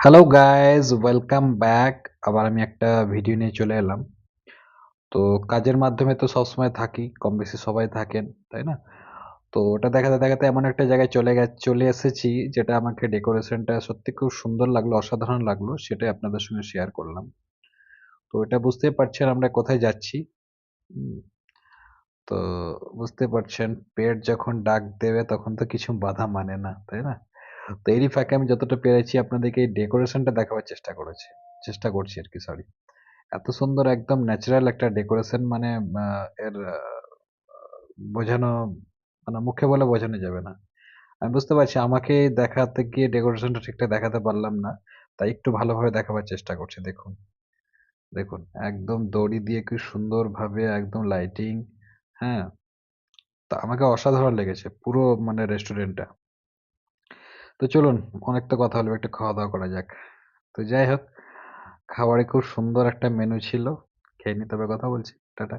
Hello guys, welcome back. আবার আমি একটা ভিডিও নিয়ে চলে এলাম। তো কাজের মাধ্যমে তো সবসময় থাকি, কম বেশি সবাই থাকেন, তাই না? তো ওটা দেখাতে দেখাতে এমন একটা জায়গায় চলে এসেছি, যেটা আমাকে ডেকোরেশনটা সত্যি খুব সুন্দর লাগলো, অসাধারণ লাগলো, সেটাই আপনাদের সঙ্গে শেয়ার করলাম। তো এটা বুঝতেই পারছেন আমরা কোথায় যাচ্ছি। উম, তো বুঝতে পারছেন, পেট যখন ডাক দেবে তখন তো কিছু বাধা মানে না, তাই না? তো এরই ফাঁকে আমি যতটা পেরেছি আপনাদেরকে এই ডেকোরেশনটা দেখাবার চেষ্টা করছি আর কি, সরি। এত সুন্দর একদম ন্যাচারাল একটা ডেকোরেশন, মানে এর বোঝানো, মানে মুখে বলে বোঝানো যাবে না। আমি বুঝতে পারছি আমাকে দেখাতে গিয়ে ডেকোরেশনটা ঠিকঠাক দেখাতে পারলাম না, তাই একটু ভালোভাবে দেখাবার চেষ্টা করছি। দেখুন, দেখুন, একদম দড়ি দিয়ে কি সুন্দরভাবে একদম লাইটিং। হ্যাঁ, তা আমাকে অসাধারণ লেগেছে পুরো, মানে রেস্টুরেন্টটা। তো চলুন, অনেক তো কথা হলো, একটু খাওয়া দাওয়া করা যাক। তো যাই হোক, খাবারে খুব সুন্দর একটা মেনু ছিল। খেয়ে নি, তবে কথা বলছি। টাটা।